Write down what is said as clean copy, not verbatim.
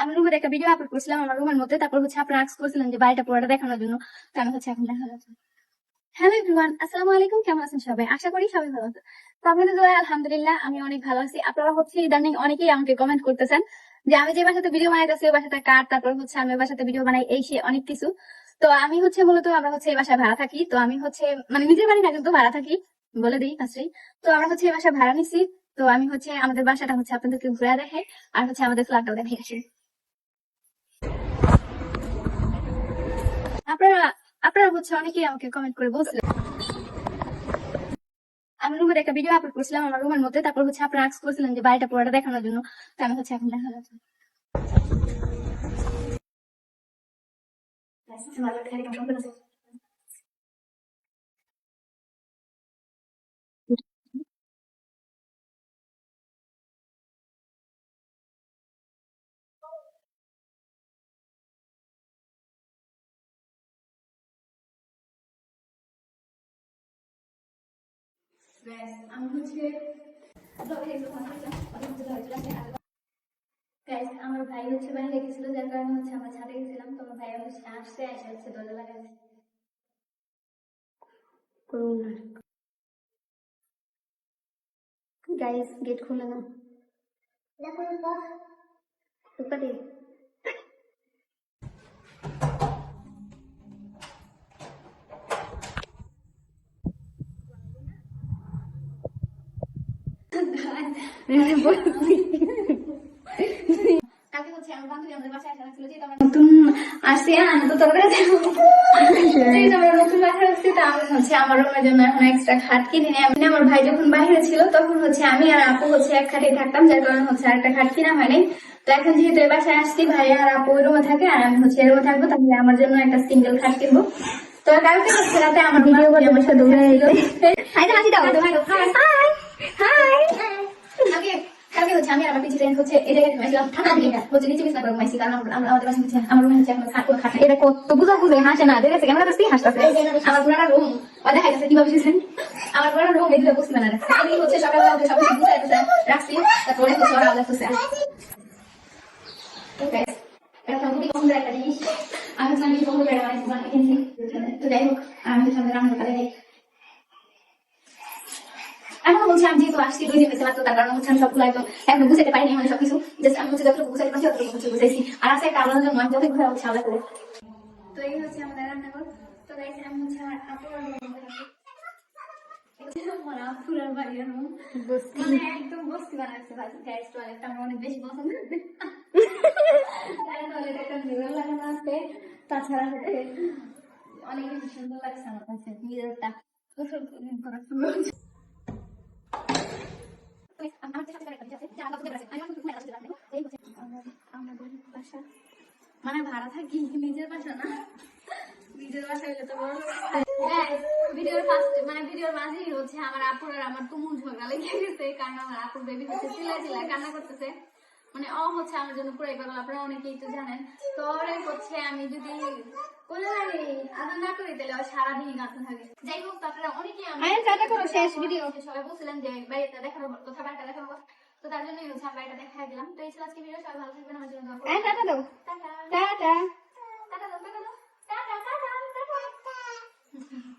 আমি রুমের একটা ভিডিও আপলোড করছিলাম আমার রুমের মধ্যে, তারপর আপনারা আস্ক করছিলেন যে বাড়িটা পুরোটা দেখানোর জন্য। তো আমি এখন দেখানোর জন্য। হ্যালো এভরিওয়ান, আসসালামু আলাইকুম। কেমন আছেন সবাই? আশা করি সবাই ভালো আছেন। তো আপনাদের দোয়ায় আলহামদুলিল্লাহ আমি অনেক ভালো আছি। আপনারা ইদানিং অনেকেই আমাকে কমেন্ট করতেছেন যে আমি যে বাসাতে ভিডিও বানাইতেছি ওই বাসাটা কার, তারপর আমি ওই বাসাতে ভিডিও বানাই, এই সে অনেক কিছু। তো আমি মূলত আমরা এই বাসায় ভাড়া থাকি। তো আমি মানে নিজের বাড়ি না, কিন্তু ভাড়া থাকি, বলে দিই ফার্স্টেই। তো আমরা এই বাসায় ভাড়া নিছি। তো আমি আমাদের বাসাটা আপনাদেরকে ঘুরে দেখাই, আর আমাদের ফ্ল্যাটটাও দেখাই আসি। আপনারা আপনারা অনেকেই আমাকে কমেন্ট করে বলছিলেন। আমি রুমের একটা ভিডিও আপলোড করছিলাম আমার রুমের মধ্যে, তারপর আপনারা আস্ক করছিলেন যে বাড়িটা পুরোটা দেখানোর জন্য। তো আমি এখন দেখানোর জন্য। আমি আমার ভাই বাইরে গেছিল, যার কারণে আমরা ছাদে গেছিলাম। তো আমার ভাই আসছে, এসে দরজা লাগাইছে। গাইস গেট খুলে না। কালকে আমার বান্ধবী আমাদের বাসায় আসা লাগছিল, যেহেতু আমরা নতুন আসছি, আমি তো তোর কাছে যেহেতু আমরা নতুন বাসায় আসছি, তো আমি আমার রুমের জন্য এখন এক্সট্রা খাট কিনে নিই। আমি আমার ভাই যখন বাইরে ছিল তখন আমি আর আপু এক খাটে থাকতাম, যার কারণে আরেকটা খাট কিনা হয়নি। তো এখন যেহেতু এই বাসায় আসছি, ভাই আর আপু ওই রুমে থাকে আর আমি এই রুমে থাকবো, তাহলে আমার জন্য একটা সিঙ্গেল খাট কিনবো। তো কালকে রাতে আমার ভিডিও করতে আমার সাথে দৌড়ে হাসি দাও। হাই কালকে আমি আর আমার পিছিয়ে এই জায়গায় ঘুমাইছিলাম, ঠান্ডা দিকে নিচে বিছানা করে ঘুমাইছি, কারণ আমাদের বাসায় আমার রুমে এখন কোনো খাট নেই। এটা কত বুঝা বুঝে হাসে না, দেখেছে কেমন কাছে হাসতেছে। আমার পুরাটা রুম দেখা যাচ্ছে কিভাবে শুয়েছেন। আমার পুরাটা রুম এদিকে বসতে না রাখছে। আমি সকালবেলা উঠে সবকিছু বুঝে রাখছি, তারপরে ওরা আলাদা করছে। একটা খুবই সুন্দর একটা জিনিস আমি বন্ধু বেড়া বানিয়েছি। তো যাই হোক, আমি সামনে রান্নার কাজে যাই। এখন আমি যেহেতু আসছি 2 দিন হয়েছে মাত্র, তার কারণ আমি সবগুলো একদম এখন বুঝাতে পারিনি, মানে সবকিছু জাস্ট আমি যতটুকু বুঝাতে পারছি ততটুকু বুঝাইছি। আর আছে একটা আলাদা জন্য আমি যত ঘুরে আলাদা করে। তো এই আমাদের রান্নাঘর। তো গাইস আমি আমার আপুর আপুরার বাড়ির রুম, মানে একদম বস্তি বানাচ্ছে। গাইস টয়লেটটা আমার অনেক বেশি পছন্দ। টয়লেট একটা মিরর লাগানো আছে, তাছাড়া অনেক বেশি সুন্দর লাগছে আমার কাছে মিররটা। আমাদের বাসা মানে ভাড়া থাকি, নিজের বাসা না। নিজের বাসা হইলে তো বড় ভিডিওর ফার্স্ট মানে ভিডিওর মাঝেই আমার আপুর আর আমার তুমুল ঝগড়া লেগে গেছে, কারণ আমার আপুর বেবি চিল্লায় কান্না করতেছে। মানে আমার জন্য পুরাই পাগল, আপনারা অনেকেই তো জানেন। তো আমি যদি আদর না করি তাহলে সারাদিনই কাঁদতে থাকে। যাই হোক, আপনারা অনেকেই সবাই বলছিলেন যে বাড়িটা দেখানোর কথা, বাড়িটা দেখানোর কথা। তো তার জন্যই আমি বাড়িটা দেখাই দিলাম। তো এই ছিল আজকে ভিডিও। সবাই ভালো থাকবেন, আমার জন্য দোয়া করবেন। টাটা দাও, tata tata tata tata tata tata.